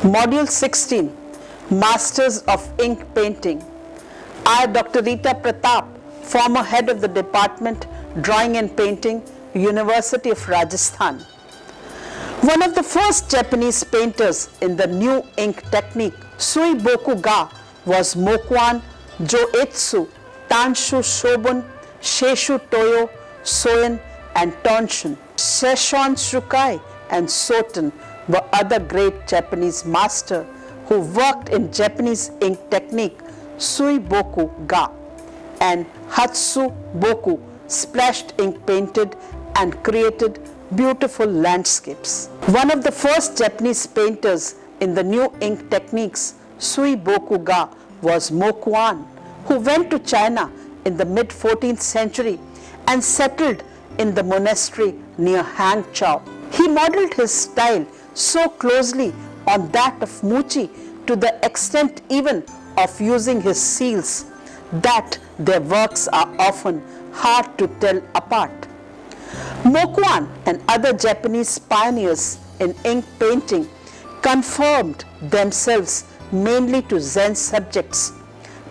Module 16, Masters of Ink Painting. I, Dr. Rita Pratap, former head of the Department Drawing and Painting, University of Rajasthan. One of the first Japanese painters in the new ink technique, Sui Boku Ga, was Mokuan, Joetsu, Tanshu Shobun, Sheishu Toyo, Soen, and Tonshin. Szechuan Shukai and Soten were other great Japanese masters who worked in Japanese ink technique Sui Boku Ga, and Hatsu Boku splashed ink painted and created beautiful landscapes. One of the first Japanese painters in the new ink techniques Sui Boku Ga was Mokuan, who went to China in the mid-14th century and settled in the monastery near Hangzhou. He modeled his style so closely on that of Muchi to the extent even of using his seals that their works are often hard to tell apart. Mokuan and other Japanese pioneers in ink painting conformed themselves mainly to Zen subjects,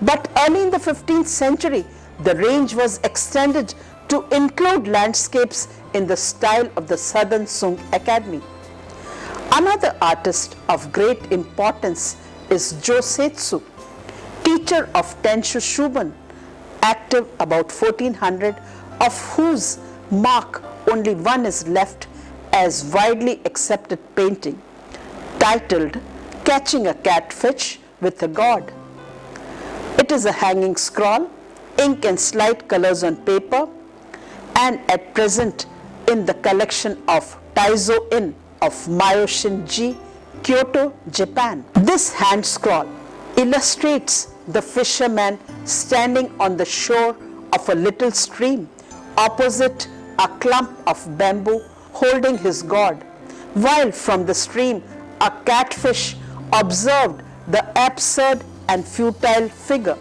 but early in the 15th century the range was extended to include landscapes in the style of the Southern Sung Academy. Another artist of great importance is Josetsu, teacher of Tenshu Shubun, active about 1400, of whose mark only one is left as widely accepted painting, titled Catching a Catfish with a God. It is a hanging scroll, ink and slide colors on paper, and at present in the collection of Taizo Inn of Myoshin-ji, Kyoto, Japan. This hand scroll illustrates the fisherman standing on the shore of a little stream opposite a clump of bamboo holding his god, while from the stream a catfish observed the absurd and futile figure.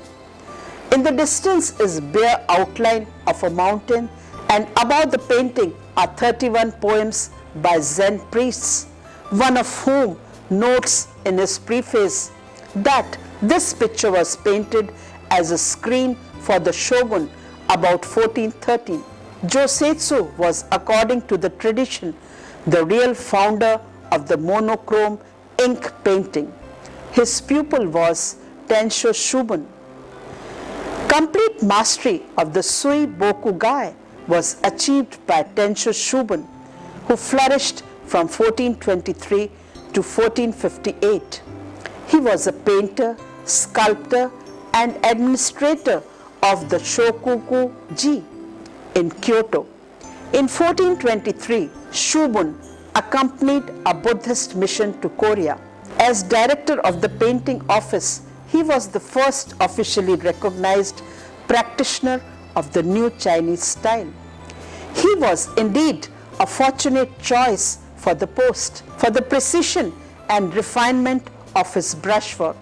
In the distance is bare outline of a mountain, and above the painting are 31 poems by Zen priests, one of whom notes in his preface that this picture was painted as a screen for the shogun about 1413. Josetsu was, according to the tradition, the real founder of the monochrome ink painting. His pupil was Tensho Shubun. Complete mastery of the Sui Boku Ga was achieved by Tensho Shubun, who flourished from 1423 to 1458. He was a painter, sculptor, and administrator of the Shokugu-ji in Kyoto. In 1423, Shubun accompanied a Buddhist mission to Korea. As director of the painting office, he was the first officially recognized practitioner of the new Chinese style. He was indeed a fortunate choice for the post, for the precision and refinement of his brushwork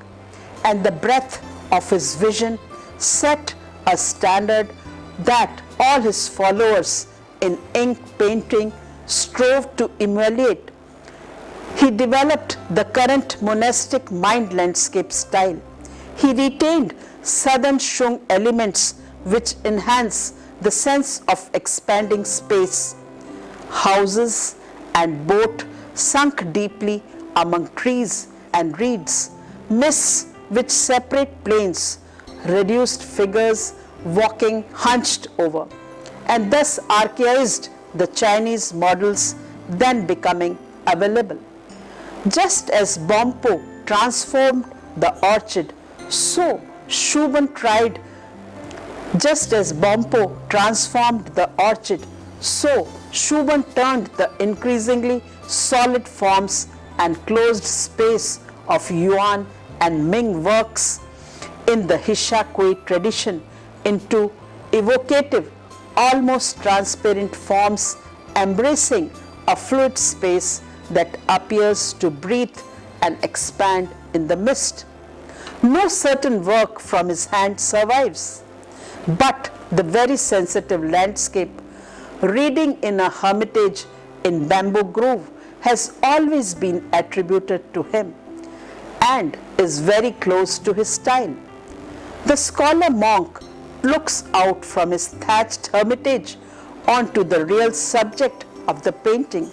and the breadth of his vision set a standard that all his followers in ink painting strove to emulate. He developed the current monastic mind landscape style. He retained Southern Shung elements which enhance the sense of expanding space. Houses and boat sunk deeply among trees and reeds, mists which separate planes, reduced figures walking hunched over, and thus archaized the Chinese models then becoming available. Just as Bompo transformed the orchid, so Shubun tried. Just as Bompo transformed the orchid, so Shubun turned the increasingly solid forms and closed space of Yuan and Ming works in the Hishakui tradition into evocative, almost transparent forms embracing a fluid space that appears to breathe and expand in the mist. No certain work from his hand survives, but the very sensitive landscape, reading in a hermitage in Bamboo Grove, has always been attributed to him. and is very close to his style. The scholar monk looks out from his thatched hermitage onto the real subject of the painting,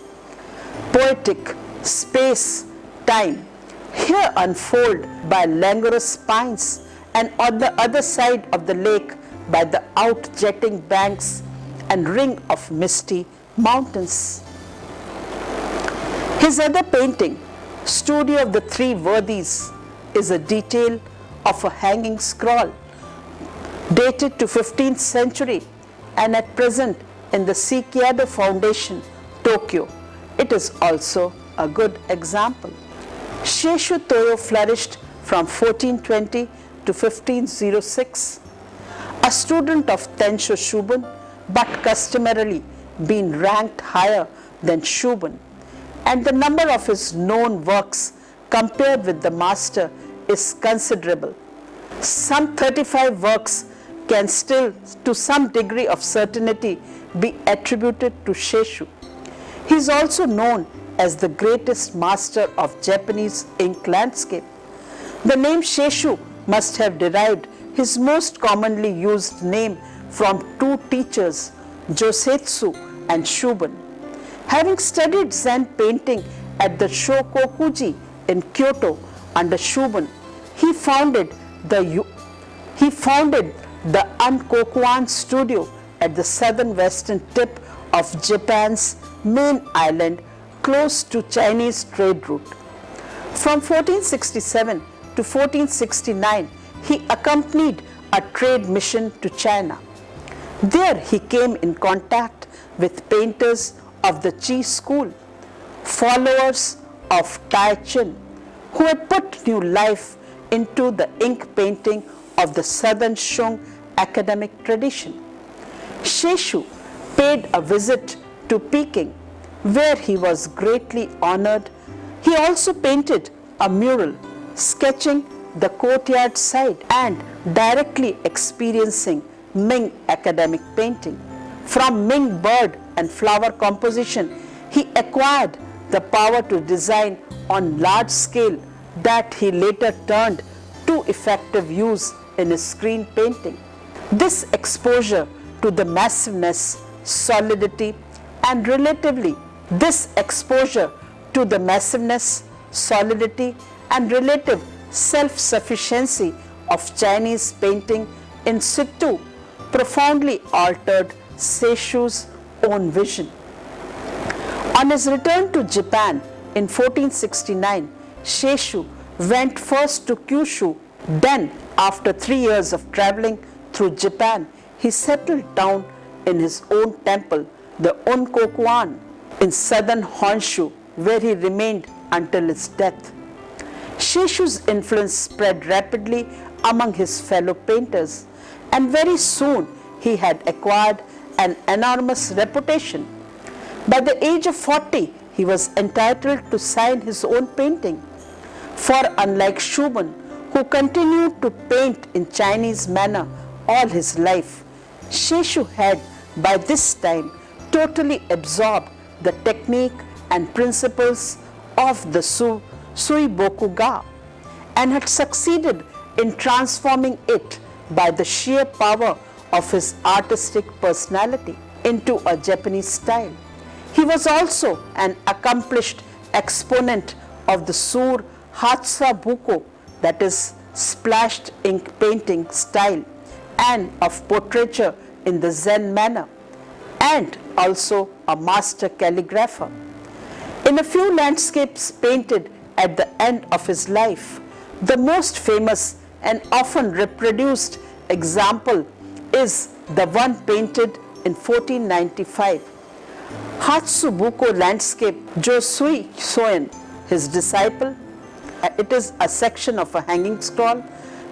poetic space, time, here unfold by languorous pines, and on the other side of the lake by the out-jetting banks and ring of misty mountains. His other painting, Studio of the Three Worthies, is a detail of a hanging scroll dated to 15th century and at present in the Shikiado Foundation, Tokyo. It is also a good example. Seishu Toyo flourished from 1420 to 1506. A student of Tensho Shubun, but customarily been ranked higher than Shubun, and the number of his known works compared with the master is considerable. Some 35 works can still, to some degree of certainty, be attributed to Seishu. He is also known as the greatest master of Japanese ink landscape. The name Seishu must have derived his most commonly used name from two teachers, Josetsu and Shubun. Having studied Zen painting at the Shokokuji in Kyoto under Shubun, he founded the Unkokuan studio at the southern western tip of Japan's main island, close to Chinese trade route. From 1467 to 1469, he accompanied a trade mission to China. There he came in contact with painters of the Qi school, followers of Tai Chin, who had put new life into the ink painting of the southern Shung academic tradition. Seishu paid a visit to Peking, where he was greatly honored. He also painted a mural sketching the courtyard side and directly experiencing Ming academic painting. From Ming bird and flower composition, he acquired the power to design on large scale that he later turned to effective use in his screen painting. This exposure to the massiveness, solidity, and relative self-sufficiency of Chinese painting in situ profoundly altered Seishu's own vision. On his return to Japan in 1469, Seishu went first to Kyushu. Then, after 3 years of traveling through Japan, he settled down in his own temple, the Unkokuan, in southern Honshu, where he remained until his death. Seishu's influence spread rapidly among his fellow painters, and very soon he had acquired an enormous reputation. By the age of 40, he was entitled to sign his own painting. For unlike Shubun, who continued to paint in Chinese manner all his life, Seishu had by this time totally absorbed the technique and principles of the Suiboku-ga and had succeeded in transforming it by the sheer power of his artistic personality into a Japanese style. He was also an accomplished exponent of the Sur Hatsa-buko, that is, splashed ink painting style, and of portraiture in the Zen manner, and also a master calligrapher. In a few landscapes painted at the end of his life, the most famous and often reproduced example is the one painted in 1495. Hatsubuko landscape Josui Soen, his disciple. It is a section of a hanging scroll,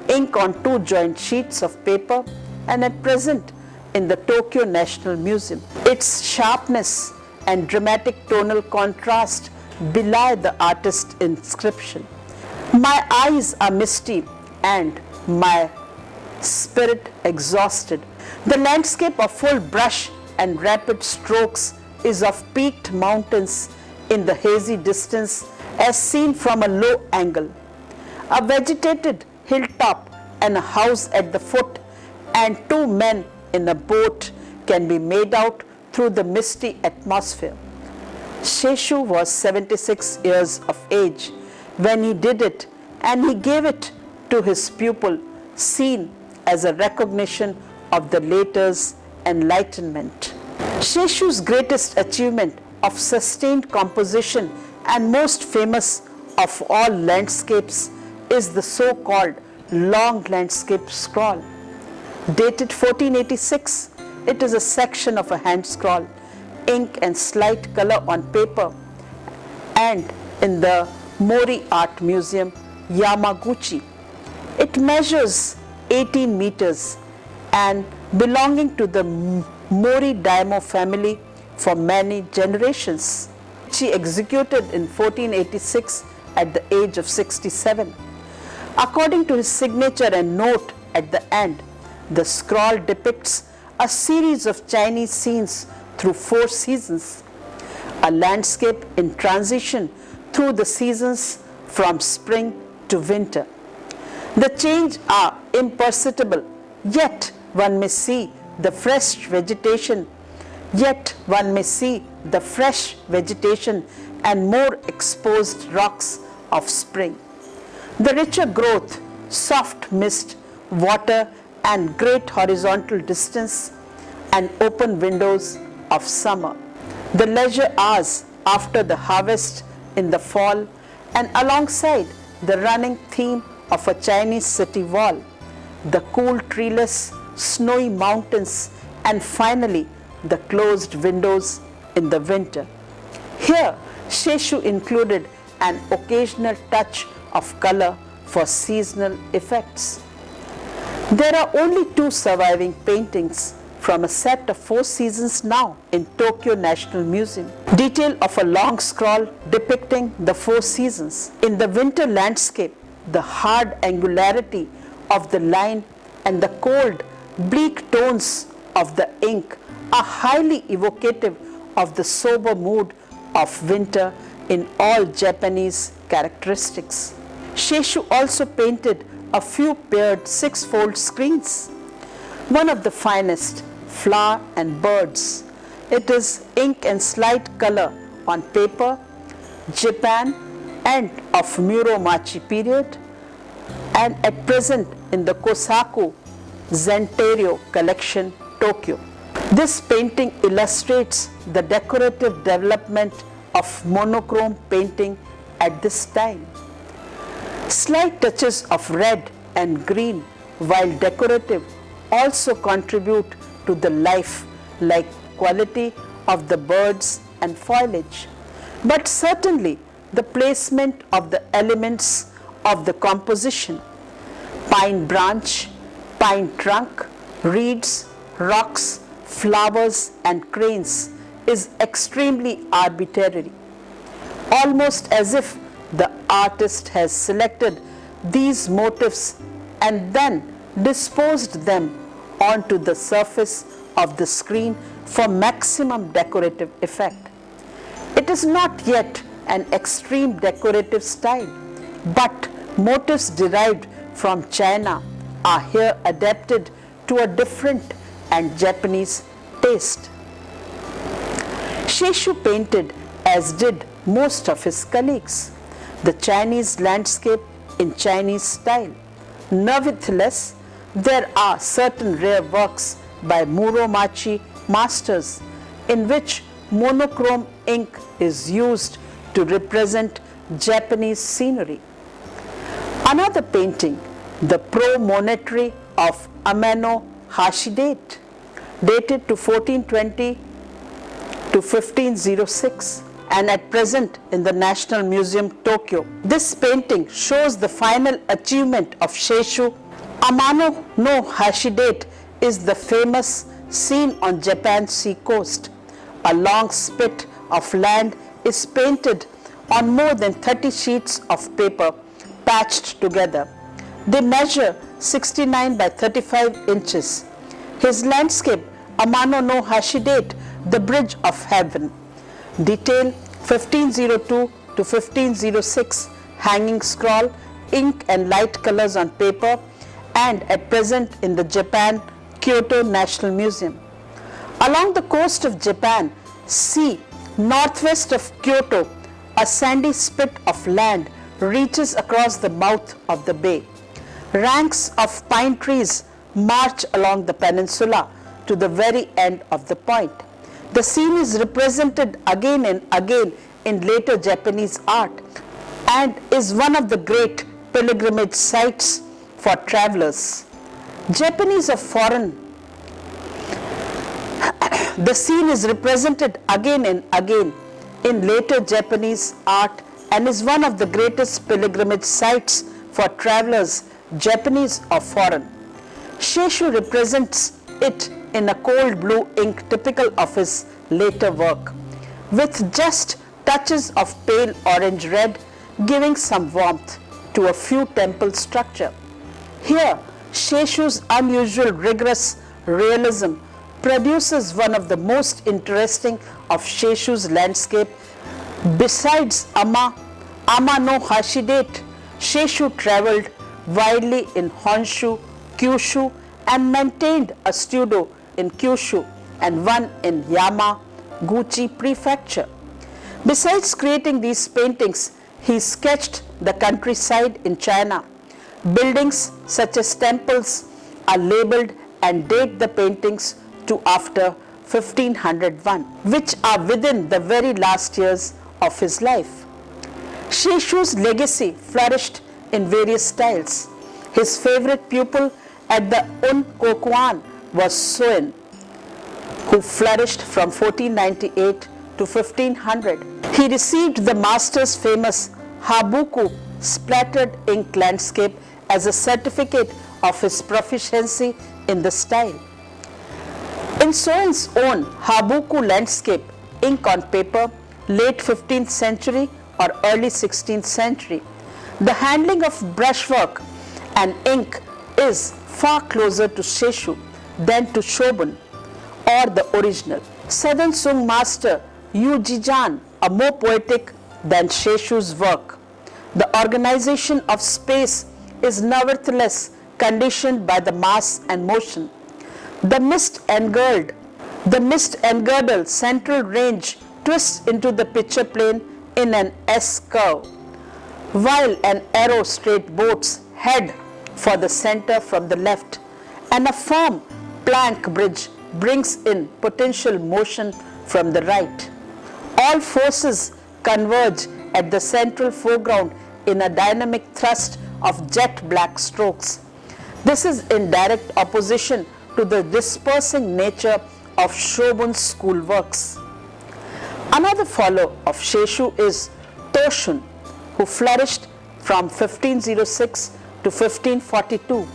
ink on 2 joint sheets of paper, and at present in the Tokyo National Museum. Its sharpness and dramatic tonal contrast belie the artist's inscription. My eyes are misty and my spirit exhausted. The landscape of full brush and rapid strokes is of peaked mountains in the hazy distance as seen from a low angle. a vegetated hilltop and a house at the foot, and two men in a boat can be made out through the misty atmosphere. Sheshu was 76 years of age when he did it, and he gave it to his pupil, seen as a recognition of the latter's enlightenment. Sheshu's greatest achievement of sustained composition and most famous of all landscapes is the so-called long landscape scroll. Dated 1486, it is a section of a hand scroll, ink and slate color on paper, and in the Mori Art Museum, Yamaguchi. It measures 18 meters and belonging to the Mori Daimyo family for many generations. She executed in 1486 at the age of 67. According to his signature and note at the end, the scroll depicts a series of Chinese scenes through 4 seasons, a landscape in transition through the seasons from spring to winter. The changes are imperceptible, yet one may see the fresh vegetation, and more exposed rocks of spring. The richer growth, soft mist, water, and great horizontal distance, and open windows of summer. The leisure hours after the harvest in the fall, and alongside the running theme of a Chinese city wall, the cool treeless snowy mountains, and finally the closed windows in the winter. Here, Sheshu included an occasional touch of color for seasonal effects. There are only 2 surviving paintings from a set of 4 seasons now in Tokyo National Museum. Detail of a long scroll depicting the 4 seasons. In the winter landscape, the hard angularity of the line and the cold, bleak tones of the ink are highly evocative of the sober mood of winter in all Japanese characteristics. Sheshu also painted a few paired 6-fold screens, one of the finest, flower and birds. It is ink and slate color on paper, Japan, and of Muromachi period, and at present in the Kosaku Zenterio collection, Tokyo. This painting illustrates the decorative development of monochrome painting at this time. Slight touches of red and green, while decorative, also contribute to the life-like quality of the birds and foliage. But certainly the placement of the elements of the composition, pine branch, pine trunk, reeds, rocks, flowers and cranes, is extremely arbitrary, almost as if the artist has selected these motifs and then disposed them onto the surface of the screen for maximum decorative effect. It is not yet an extreme decorative style, but motifs derived from China are here adapted to a different and Japanese taste. Sheshu painted, as did most of his colleagues, the Chinese landscape in Chinese style. Nevertheless, there are certain rare works by Muromachi masters in which monochrome ink is used to represent Japanese scenery. Another painting, the Promontory of Amano Hashidate, dated to 1420 to 1506, and at present in the National Museum, Tokyo. This painting shows the final achievement of Sheshu. Amano no Hashidate is the famous scene on Japan's sea coast. A long spit of land is painted on more than 30 sheets of paper patched together. They measure 69 by 35 inches. His landscape, Amano no Hashidate, the Bridge of Heaven. Detail 1502 to 1506, hanging scroll ink and light colors on paper and at present in the Japan Kyoto National Museum. Along the coast of Japan, see northwest of Kyoto, a sandy spit of land reaches across the mouth of the bay. Ranks of pine trees march along the peninsula to the very end of the point. The scene is represented again and again in later Japanese art and is one of the great pilgrimage sites for travelers. Japanese of foreign. The scene is represented again and again in later Japanese art and is one of the greatest pilgrimage sites for travelers, Japanese or foreign. Seishu represents it in a cold blue ink typical of his later work, with just touches of pale orange red giving some warmth to a few temple structure. Here, Seishu's unusual rigorous realism produces one of the most interesting of Seishu's landscape. Besides Ama no Hashidate, Seishu travelled widely in Honshu, Kyushu and maintained a studio in Kyushu and one in Yamaguchi Prefecture. Besides creating these paintings, he sketched the countryside in China. Buildings such as temples are labelled and date the paintings to after 1501, which are within the very last years of his life. Seishu's legacy flourished in various styles. His favorite pupil at the Unkokuan was Soen, who flourished from 1498 to 1500. He received the master's famous Habuku splattered ink landscape as a certificate of his proficiency in the style. In Soen's own Habuku landscape, ink on paper, late 15th century or early 16th century, the handling of brushwork and ink is far closer to Seishu than to Shobun or the original. Southern Sung master Yu Jijan are more poetic than Seishu's work. The organization of space is nevertheless conditioned by the mass and motion. The mist engirdled central range twists into the picture plane in an S curve, while an arrow straight boats head for the center from the left, and a firm plank bridge brings in potential motion from the right. All forces converge at the central foreground in a dynamic thrust of jet black strokes. This is in direct opposition to the dispersing nature of Shobun's school works. Another follower of Seishu is Toshun, who flourished from 1506 to 1542,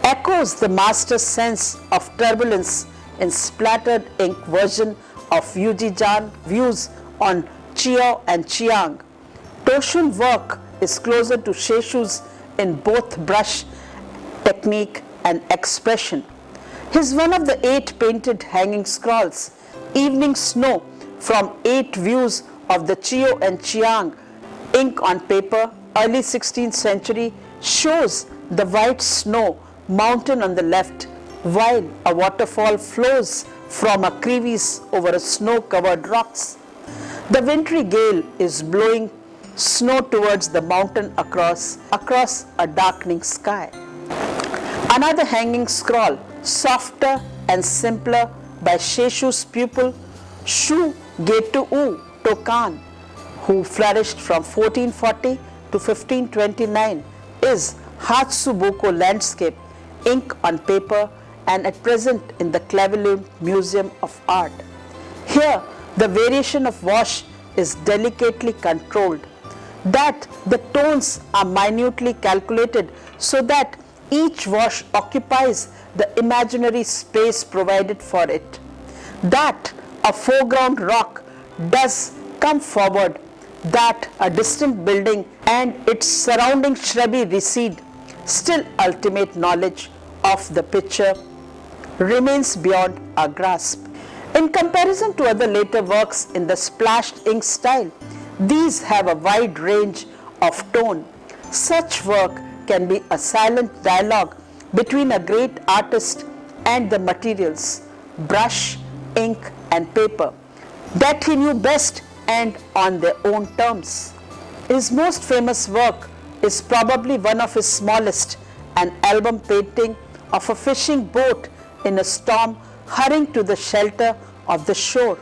echoes the master's sense of turbulence in splattered ink version of Yujijan views on Chiao and Chiang. Toshun work is closer to Seishu's in both brush technique and expression. He is one of the 8 painted hanging scrolls, Evening Snow, from 8 views of the Chiao and Chiang, ink on paper, early 16th century, shows the white snow mountain on the left, while a waterfall flows from a crevice over a snow-covered rocks. The wintry gale is blowing snow towards the mountain across a darkening sky. Another hanging scroll, softer and simpler, by Seishu's pupil Shu Getu Tokan, who flourished from 1440 to 1529, is Hatsubuko landscape, ink on paper, and at present in the Cleveland Museum of Art. Here, the variation of wash is delicately controlled, that the tones are minutely calculated so that each wash occupies the imaginary space provided for it, that a foreground rock does come forward, that a distant building and its surrounding shrubbery recede. Still, ultimate knowledge of the picture remains beyond our grasp. In comparison to other later works in the splashed ink style, these have a wide range of tone. Such work can be a silent dialogue between a great artist and the materials, brush, ink and paper, that he knew best and on their own terms. His most famous work is probably one of his smallest, an album painting of a fishing boat in a storm hurrying to the shelter of the shore.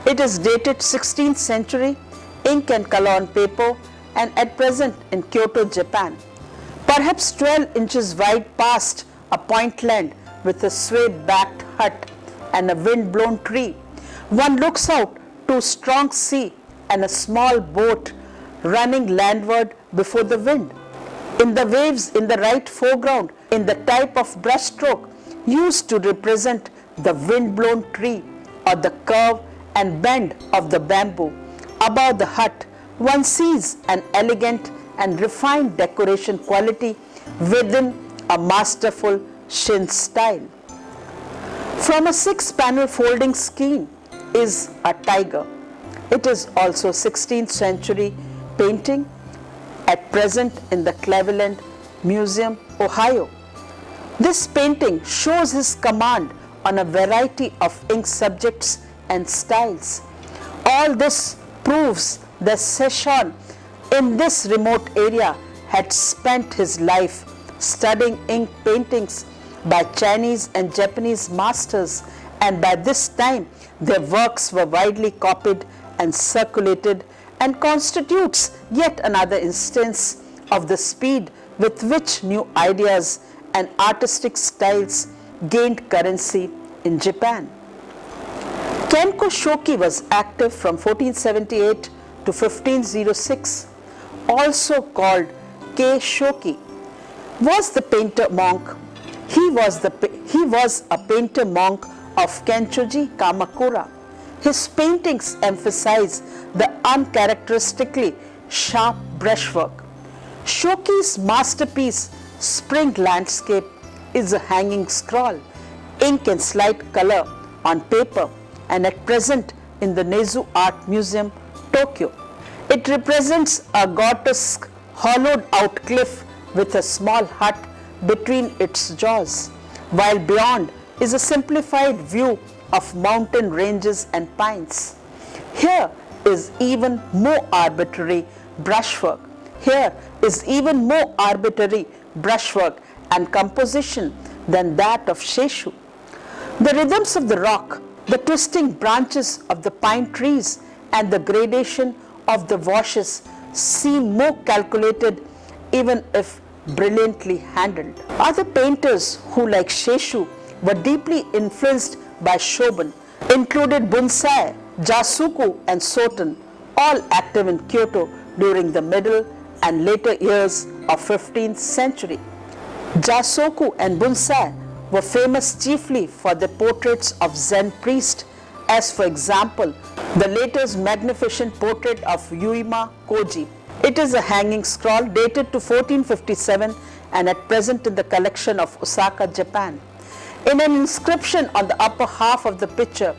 It is dated 16th century, ink and color on paper, and at present in Kyoto, Japan. Perhaps 12 inches wide past a point land with a sway-backed hut and a wind-blown tree. One looks out to strong sea and a small boat running landward before the wind. In the waves in the right foreground, in the type of brushstroke used to represent the wind-blown tree or the curve and bend of the bamboo above the hut, one sees an elegant and refined decoration quality within a masterful Shin style. From a 6-panel folding screen is a tiger. It is also 16th century painting, at present in the Cleveland Museum, Ohio. This painting shows his command on a variety of ink subjects and styles. All this proves that Szechuan in this remote area had spent his life studying ink paintings by Chinese and Japanese masters, and by this time their works were widely copied and circulated, and constitutes yet another instance of the speed with which new ideas and artistic styles gained currency in Japan. Kenko Shoki was active from 1478 to 1506, also called Kei Shoki, was the painter monk. He was a painter monk of Kenchoji, Kamakura. His paintings emphasize the uncharacteristically sharp brushwork. Shoki's masterpiece, Spring Landscape, is a hanging scroll, ink and slight color on paper, and at present in the Nezu Art Museum, Tokyo. It represents a grotesque, hollowed out cliff with a small hut between its jaws, while beyond is a simplified view of mountain ranges and pines. Here is even more arbitrary brushwork. Here is even more arbitrary brushwork and composition than that of Szechu. The rhythms of the rock, the twisting branches of the pine trees, and the gradation of the washes seem more calculated, even if brilliantly handled. Other painters who, like Szechu, were deeply influenced by Shoban included Bunsei, Jasuku and Soten, all active in Kyoto during the middle and later years of 15th century. Jasoku and Bunsei were famous chiefly for their portraits of Zen priests, as for example, the latter's magnificent portrait of Yuima Koji. It is a hanging scroll dated to 1457 and at present in the collection of Osaka, Japan. In an inscription on the upper half of the picture,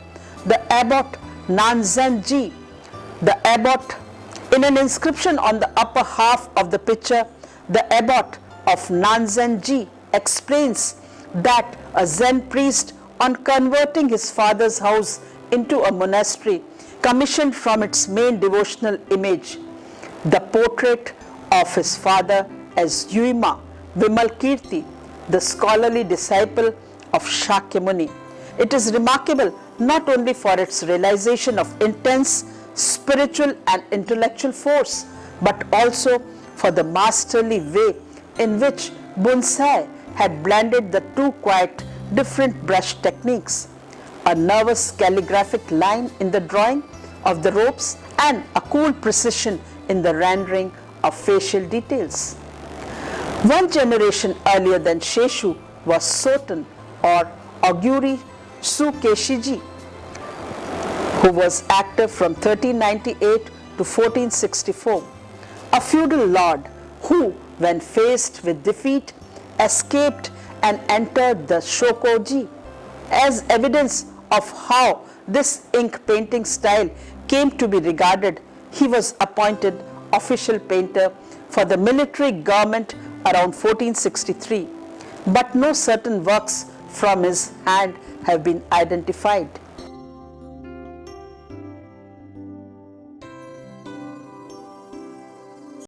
the abbot Nanzenji, in an inscription on the upper half of the picture, the abbot of Nanzenji explains that a Zen priest, on converting his father's house into a monastery, commissioned from its main devotional image the portrait of his father as Yuima Vimalkirti, the scholarly disciple of Shakyamuni. It is remarkable not only for its realization of intense spiritual and intellectual force, but also for the masterly way in which Bunsei had blended the two quite different brush techniques, a nervous calligraphic line in the drawing of the ropes and a cool precision in the rendering of facial details. One generation earlier than Szechu was Soten or Oguri Tsukeshiji, who was active from 1398 to 1464, a feudal lord who, when faced with defeat, escaped and entered the Shokoji. As evidence of how this ink painting style came to be regarded, he was appointed official painter for the military government around 1463, but no certain works from his hand have been identified.